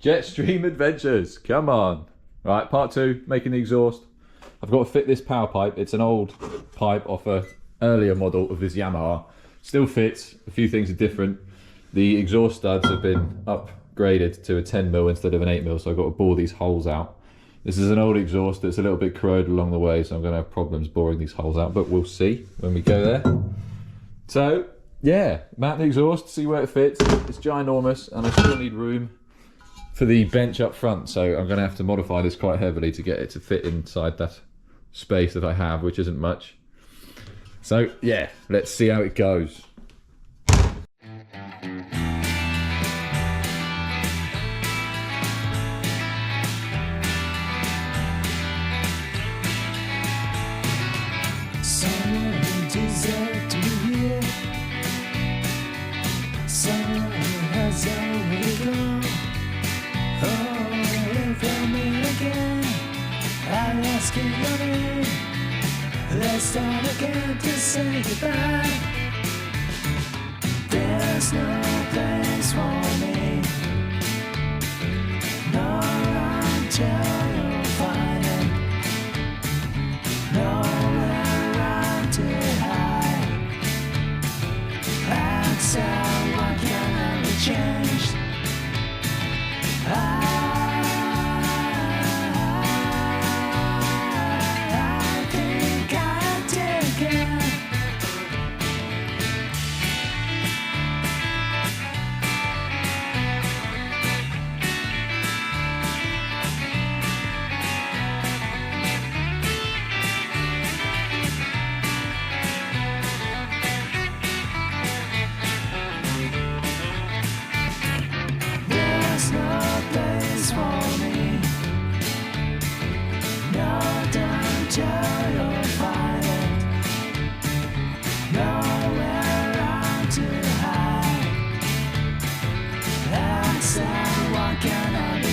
Jetstream adventures, come on. Right, part 2, making the exhaust. I've got to fit this power pipe. It's an old pipe off a earlier model of this Yamaha. Still fits, a few things are different. The exhaust studs have been upgraded to a 10mm instead of an 8mm, so I've got to bore these holes out. This is an old exhaust that's a little bit corroded along the way, so I'm going to have problems boring these holes out, but we'll see when we go there. So, yeah, mount the exhaust, see where it fits. It's ginormous, and I still need room for the bench up front, so I'm going to have to modify this quite heavily to get it to fit inside that space that I have, which isn't much. So, yeah, let's see how it goes. Let's start again to say goodbye. There's no place for me, nor until you find it. Nowhere around to hide. That's how what can be changed.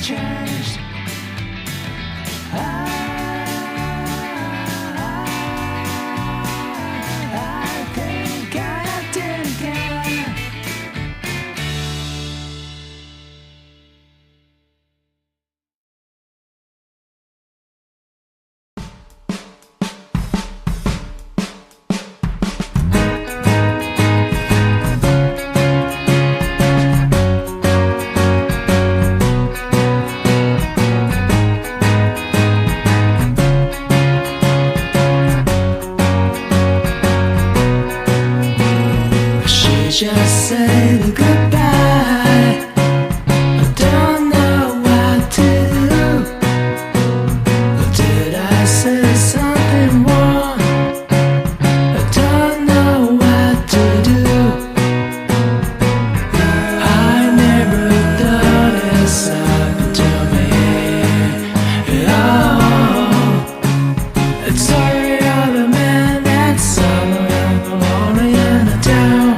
Changed. I think I did again. Just say goodbye. I don't know what to do. Did I say something wrong? I don't know what to do. I never thought this happened to me. Oh, it's sorry, other man. That's all I'm lonely in the town.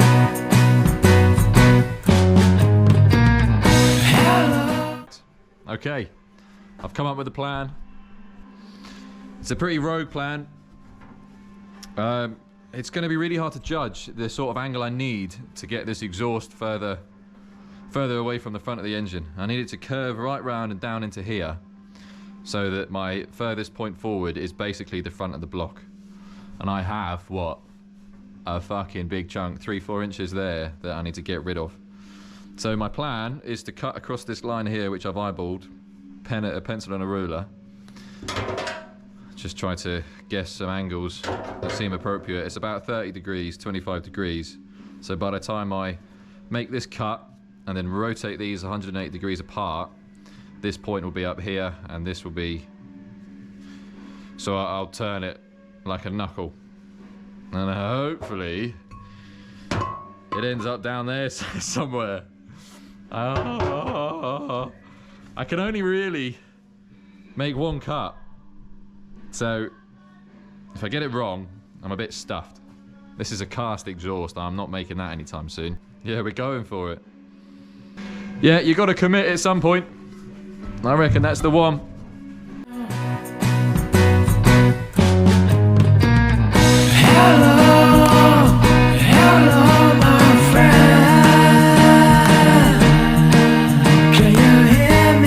Okay, I've come up with a plan. It's a pretty rogue plan. It's going to be really hard to judge the sort of angle I need to get this exhaust further away from the front of the engine. I need it to curve right round and down into here, so that my furthest point forward is basically the front of the block. And I have, what, a fucking big chunk, 3-4 inches there, that I need to get rid of. So my plan is to cut across this line here, which I've eyeballed, a pencil and a ruler. Just try to guess some angles that seem appropriate. It's about 30 degrees, 25 degrees. So by the time I make this cut and then rotate these 180 degrees apart, this point will be up here and this will be... So I'll turn it like a knuckle. And hopefully it ends up down there somewhere. I can only really make one cut, so if I get it wrong, I'm a bit stuffed. This is a cast exhaust, I'm not making that anytime soon. Yeah, we're going for it. Yeah, you got to commit at some point. I reckon that's the one. Hello, my friend. Can you hear me?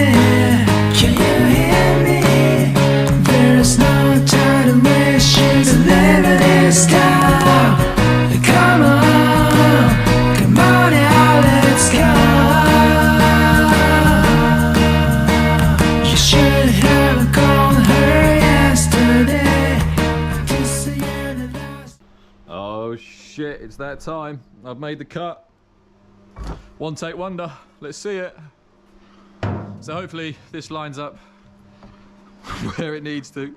shit, it's that time. I've made the cut. One take wonder. Let's see it. So hopefully this lines up where it needs to.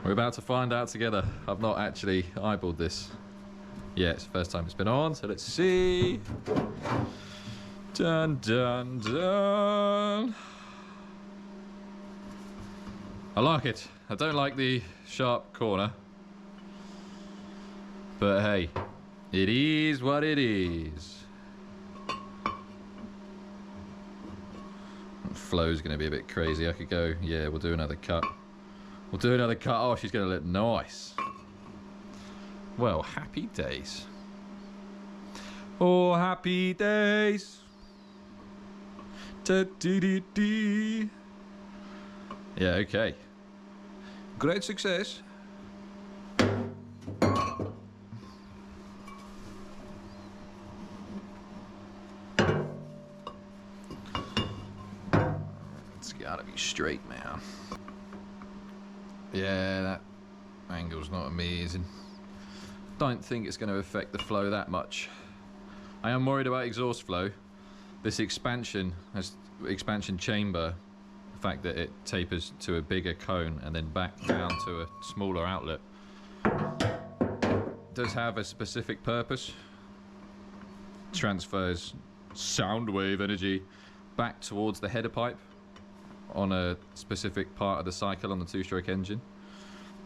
We're about to find out together. I've not actually eyeballed this. Yeah, it's the first time it's been on, so let's see. Dun dun dun. I like it. I don't like the sharp corner. But hey, it is what it is. Flow's gonna be a bit crazy. I could go, yeah, we'll do another cut. We'll do another cut. Oh, she's gonna look nice. Well, happy days. Oh, happy days. Da-dee-dee-dee. Yeah, okay. Great success. It's gotta be straight, man. Yeah, that angle's not amazing. Don't think it's going to affect the flow that much. I am worried about exhaust flow. This expansion chamber, the fact that it tapers to a bigger cone and then back down to a smaller outlet, does have a specific purpose. Transfers sound wave energy back towards the header pipe on a specific part of the cycle on the two-stroke engine.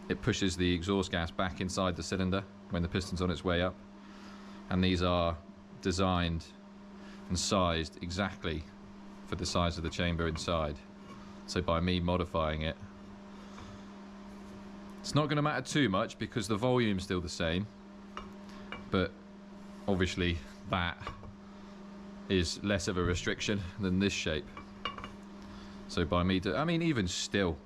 It pushes the exhaust gas back inside the cylinder when the piston's on its way up, and these are designed and sized exactly for the size of the chamber inside. So by me modifying it, it's not going to matter too much because the volume's still the same, but obviously that is less of a restriction than this shape. So by me I mean, even still,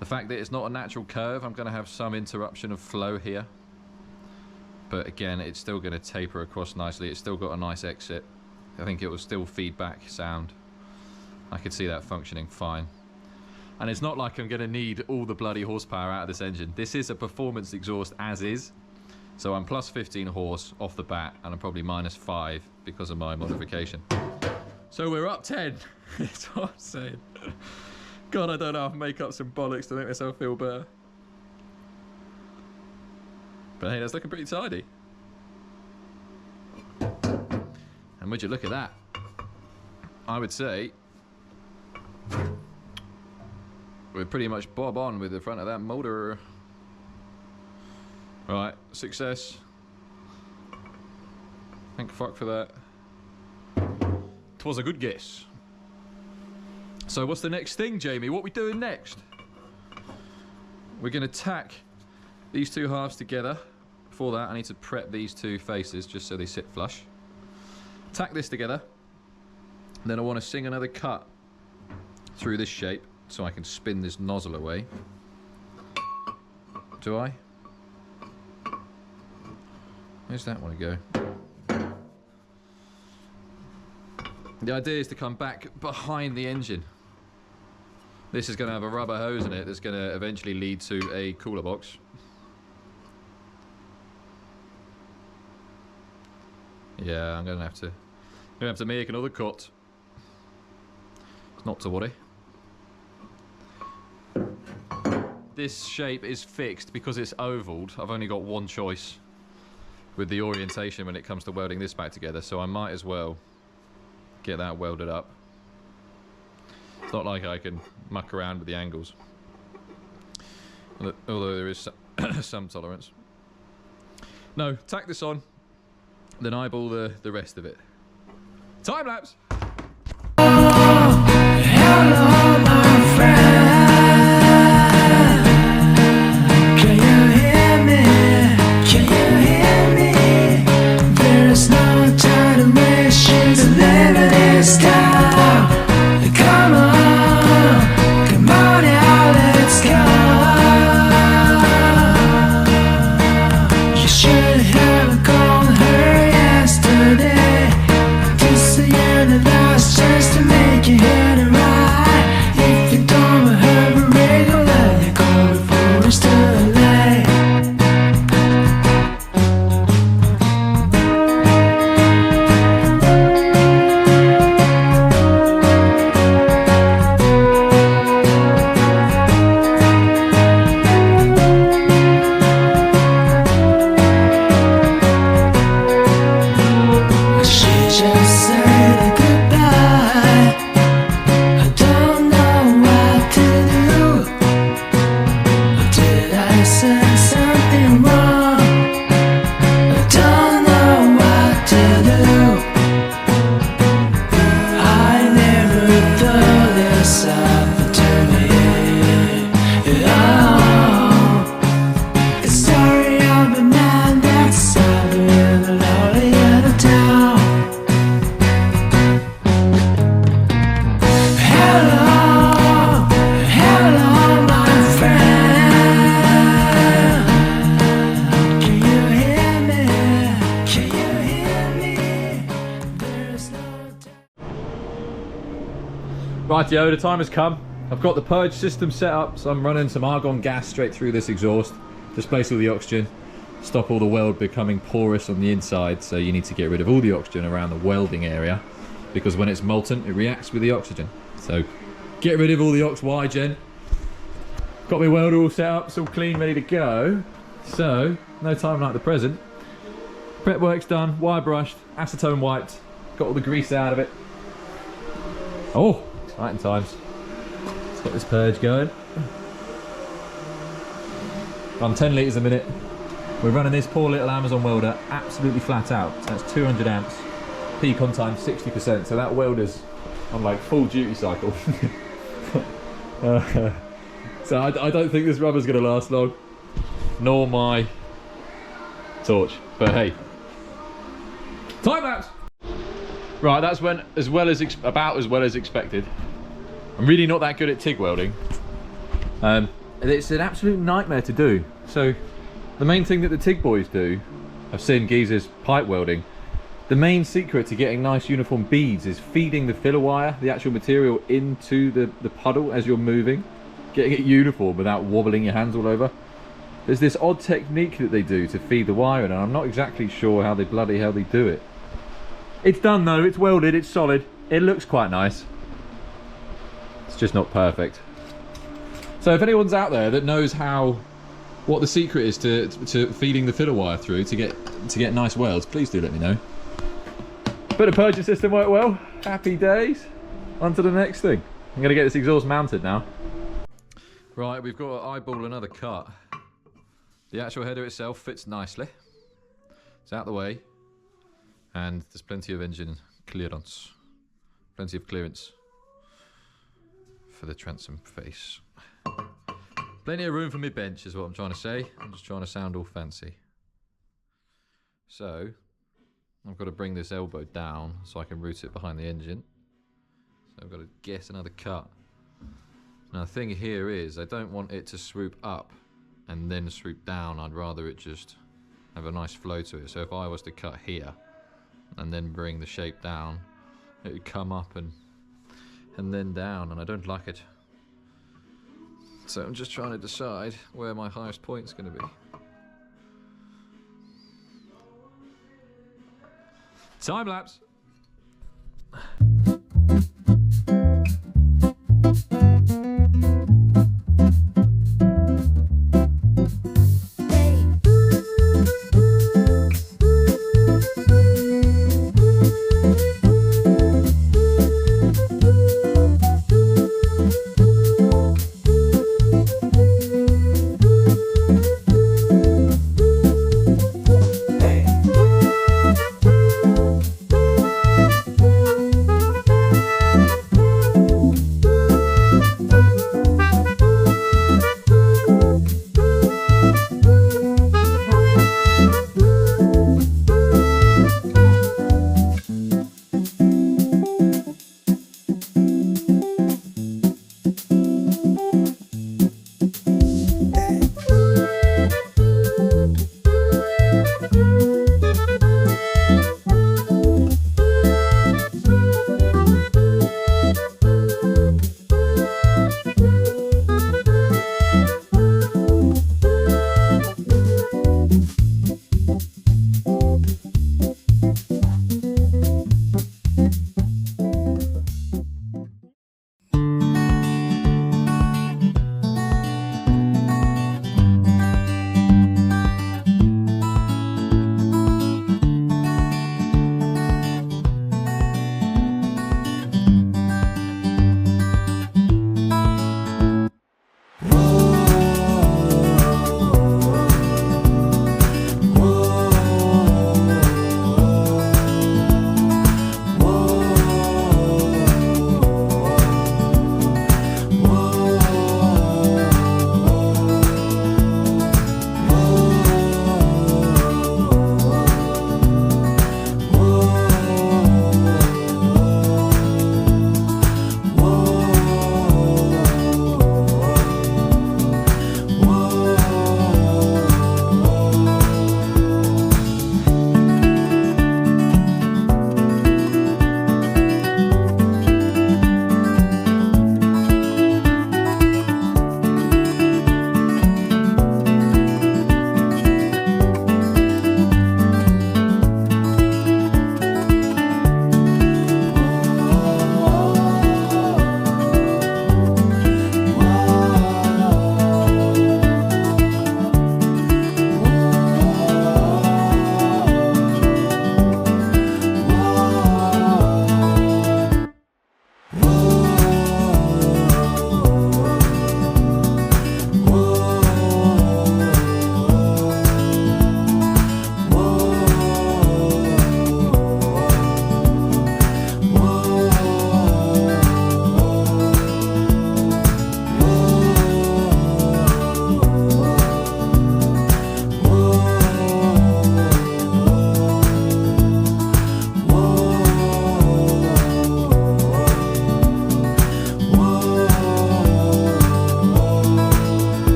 the fact that it's not a natural curve, I'm going to have some interruption of flow here. But again, it's still going to taper across nicely. It's still got a nice exit. I think it will still feed back sound. I could see that functioning fine. And it's not like I'm going to need all the bloody horsepower out of this engine. This is a performance exhaust as is. So I'm plus 15 horse off the bat, and I'm probably minus 5 because of my modification. So we're up 10. That's what I'm saying. God, I don't know. I'll make up some bollocks to make myself feel better. But hey, that's looking pretty tidy. And would you look at that? I would say we're pretty much bob on with the front of that motor. Right, success. Thank fuck for that. Was a good guess. So what's the next thing, Jamie? What are we doing next? We're going to tack these two halves together. Before that, I need to prep these two faces just so they sit flush. Tack this together. Then I want to sing another cut through this shape so I can spin this nozzle away. Do I? Where's that one to go? The idea is to come back behind the engine. This is going to have a rubber hose in it that's going to eventually lead to a cooler box. Yeah, I'm going to have to make another cut. It's not to worry. This shape is fixed because it's ovaled. I've only got one choice with the orientation when it comes to welding this back together, so I might as well get that welded up. It's not like I can muck around with the angles, although there is some tolerance. No, tack this on, then eyeball the rest of it. Time lapse! Hello, my friend. Can you hear me? Can you hear me? There's no time to waste. She's living this time. Come on now, let's go. You should have called her yesterday. This is the end of Rightio, the time has come. I've got the purge system set up, so I'm running some argon gas straight through this exhaust, displace all the oxygen, stop all the weld becoming porous on the inside, so you need to get rid of all the oxygen around the welding area, because when it's molten, it reacts with the oxygen. So, get rid of all the ox-Y-gen. Got my welder all set up, it's all clean, ready to go. So, no time like the present. Prep work's done, wire brushed, acetone wiped, got all the grease out of it. Oh, exciting times. Let's get this purge going. Run 10 litres a minute. We're running this poor little Amazon welder absolutely flat out. So that's 200 amps, peak on time 60%. So that welder's on like full duty cycle. So I don't think this rubber's going to last long, nor my torch. But hey, time lapse. Right, that's went as well as about as well as expected. I'm really not that good at TIG welding. It's an absolute nightmare to do. So the main thing that the TIG boys do, I've seen geezers pipe welding. The main secret to getting nice uniform beads is feeding the filler wire, the actual material, into the puddle as you're moving, getting it uniform without wobbling your hands all over. There's this odd technique that they do to feed the wire in, and I'm not exactly sure how they bloody hell they do it. It's done though, it's welded, it's solid, it looks quite nice. It's just not perfect. So if anyone's out there that knows what the secret is to feeding the filler wire through to get nice welds, please do let me know. But the purging system worked well, happy days. On to the next thing. I'm gonna get this exhaust mounted now. Right, we've got to eyeball another cut. The actual header itself fits nicely. It's out the way. And there's plenty of engine clearance. Plenty of clearance for the transom face. Plenty of room for my bench is what I'm trying to say. I'm just trying to sound all fancy. So, I've got to bring this elbow down so I can route it behind the engine. So I've got to get another cut. Now the thing here is, I don't want it to swoop up and then swoop down. I'd rather it just have a nice flow to it. So if I was to cut here and then bring the shape down, it would come up and then down, and I don't like it. So I'm just trying to decide where my highest point's going to be. Time lapse.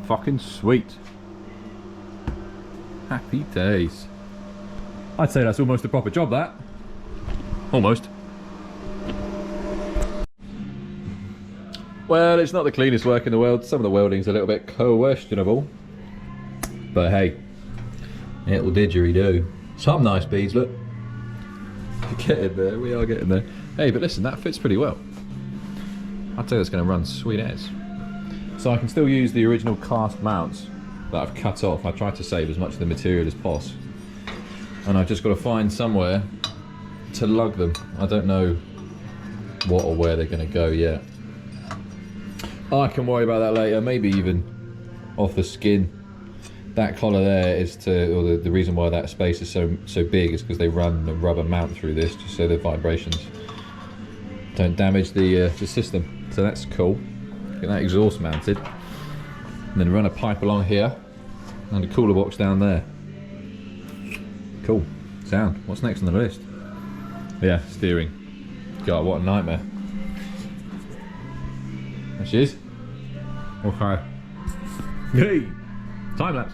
Fucking sweet. Happy days. I'd say that's almost a proper job, that. Almost. Well, it's not the cleanest work in the world. Some of the welding's a little bit questionable. But hey, it'll didgeridoo. Some nice beads, look. We're getting there, we are getting there. Hey, but listen, that fits pretty well. I'd say that's going to run sweet as. So I can still use the original cast mounts that I've cut off. I tried to save as much of the material as possible. And I've just got to find somewhere to lug them. I don't know what or where they're going to go yet. I can worry about that later, maybe even off the skin. That collar there is or the reason why that space is so big is because they run a rubber mount through this just so the vibrations don't damage the system. So that's cool. Get that exhaust mounted. And then run a pipe along here and a cooler box down there. Cool. Sound. What's next on the list? Yeah, steering. God, what a nightmare. There she is. Okay. Hey! Time lapse.